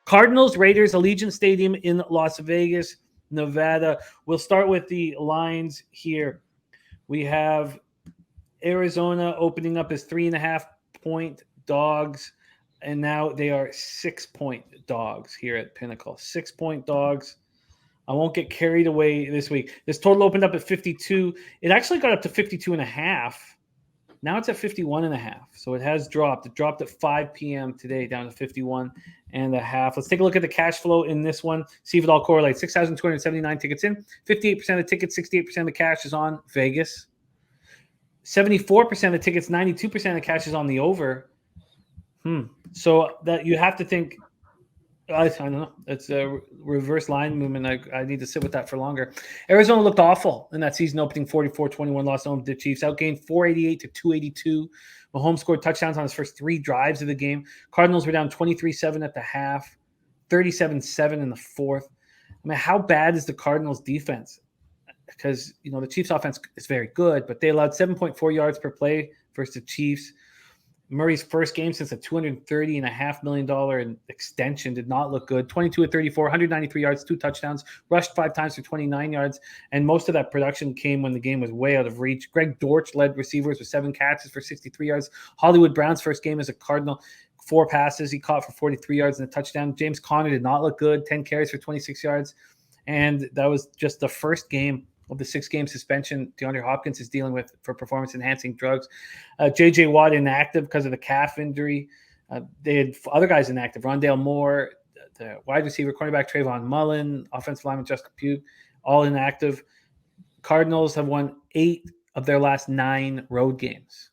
Cardinals, Raiders, Allegiant Stadium in Las Vegas, Nevada. We'll start with the lines here. We have Arizona opening up as 3.5-point dogs, and now they are 6-point dogs here at Pinnacle. 6-point dogs. I won't get carried away this week. This total opened up at 52. It actually got up to 52.5. Now it's at 51.5. So it has dropped. It dropped at 5 p.m. today down to 51.5. Let's take a look at the cash flow in this one. See if it all correlates. 6,279 tickets in. 58% of the tickets, 68% of the cash is on Vegas. 74% of the tickets, 92% of the cash is on the over. So that you have to think, I don't know. It's a reverse line movement. I need to sit with that for longer. Arizona looked awful in that season opening 44-21 loss home to the Chiefs. Outgained 488-282. Mahomes scored touchdowns on his first 3 drives of the game. Cardinals were down 23-7 at the half, 37-7 in the fourth. I mean, how bad is the Cardinals defense? Because, the Chiefs offense is very good, but they allowed 7.4 yards per play versus the Chiefs. Murray's first game since a $230.5 million extension did not look good. 22-34, 193 yards, 2 touchdowns, rushed 5 times for 29 yards, and most of that production came when the game was way out of reach. Greg Dortch led receivers with 7 catches for 63 yards. Hollywood Brown's first game as a Cardinal, 4 passes he caught for 43 yards and a touchdown. James Conner did not look good, 10 carries for 26 yards, and that was just the first game of the 6-game suspension DeAndre Hopkins is dealing with for performance-enhancing drugs. J.J. Watt inactive because of the calf injury. They had other guys inactive. Rondale Moore, the wide receiver, cornerback Trayvon Mullen, offensive lineman Justin Pugh, all inactive. Cardinals have won 8 of their last 9 road games.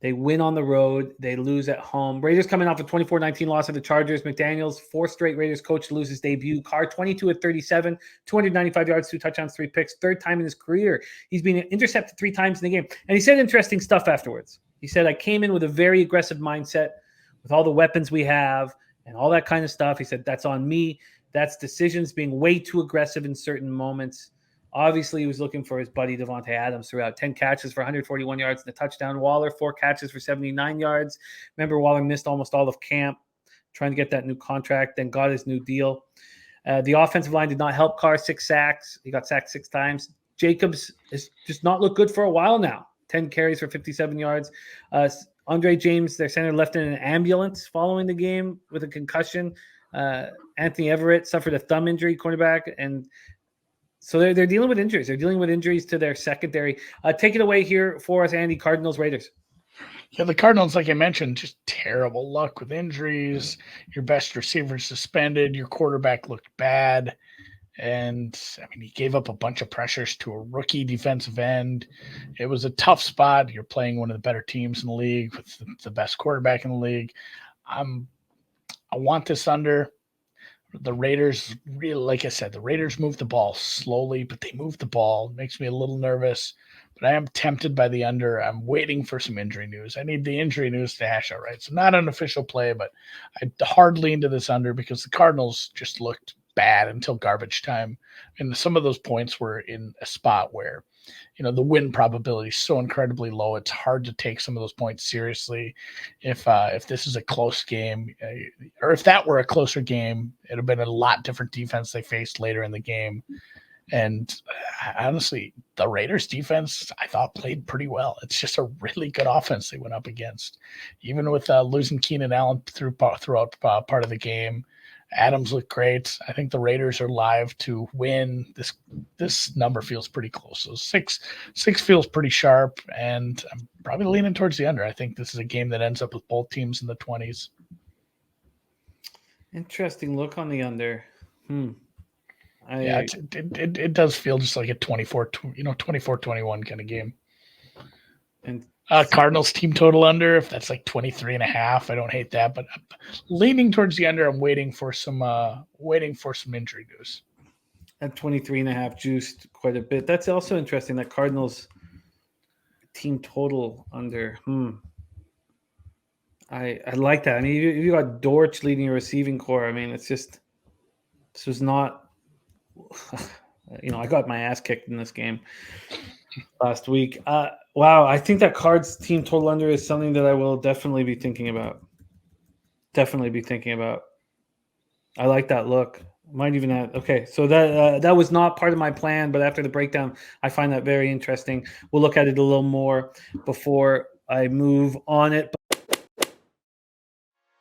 They win on the road. They lose at home. Raiders coming off a 24-19 loss of the Chargers. McDaniels, 4th straight Raiders coach to lose his debut. Carr, 22-37, 295 yards, 2 touchdowns, 3 picks. 3rd time in his career. He's been intercepted 3 times in the game. And he said interesting stuff afterwards. He said, I came in with a very aggressive mindset with all the weapons we have and all that kind of stuff. He said, that's on me. That's decisions being way too aggressive in certain moments. Obviously, he was looking for his buddy Devontae Adams throughout. 10 catches for 141 yards and a touchdown. Waller, 4 catches for 79 yards. Remember, Waller missed almost all of camp trying to get that new contract, then got his new deal. The offensive line did not help Carr, 6 sacks. He got sacked 6 times. Jacobs has just not looked good for a while now. 10 carries for 57 yards. Andre James, their center, left in an ambulance following the game with a concussion. Anthony Everett suffered a thumb injury, cornerback, and so they're dealing with injuries. They're dealing with injuries to their secondary. Take it away here for us, Andy. Cardinals, Raiders. Yeah, the Cardinals, like I mentioned, just terrible luck with injuries. Your best receiver suspended. Your quarterback looked bad. And, he gave up a bunch of pressures to a rookie defensive end. It was a tough spot. You're playing one of the better teams in the league with the best quarterback in the league. I want this under. The Raiders, really, like I said, the Raiders move the ball slowly, but they move the ball. It makes me a little nervous, but I am tempted by the under. I'm waiting for some injury news. I need the injury news to hash out right. So not an official play, but I hard lean to this under because the Cardinals just looked bad until garbage time. And some of those points were in a spot where, the win probability is so incredibly low. It's hard to take some of those points seriously. If this is a close game, or if that were a closer game, it'd have been a lot different defense they faced later in the game. And honestly, the Raiders defense, I thought, played pretty well. It's just a really good offense they went up against. Even with losing Keenan Allen throughout part of the game, Adams looked great. I think the Raiders are live to win. This number feels pretty close. So six feels pretty sharp, and I'm probably leaning towards the under. I think this is a game that ends up with both teams in the 20s. Interesting look on the under. It does feel just like a 24-21 kind of game. And Cardinals team total under, if that's like 23.5, I don't hate that, but I'm leaning towards the under. I'm waiting for some injury news. At 23.5 juiced quite a bit. That's also interesting. That Cardinals team total under. I like that. You got Dortch leading your receiving core. It's just this was not. I got my ass kicked in this game last week. Wow, I think that Cards team total under is something that I will definitely be thinking about. I like that look. Might even add. Okay, so that was not part of my plan, but after the breakdown, I find that very interesting. We'll look at it a little more before I move on it. But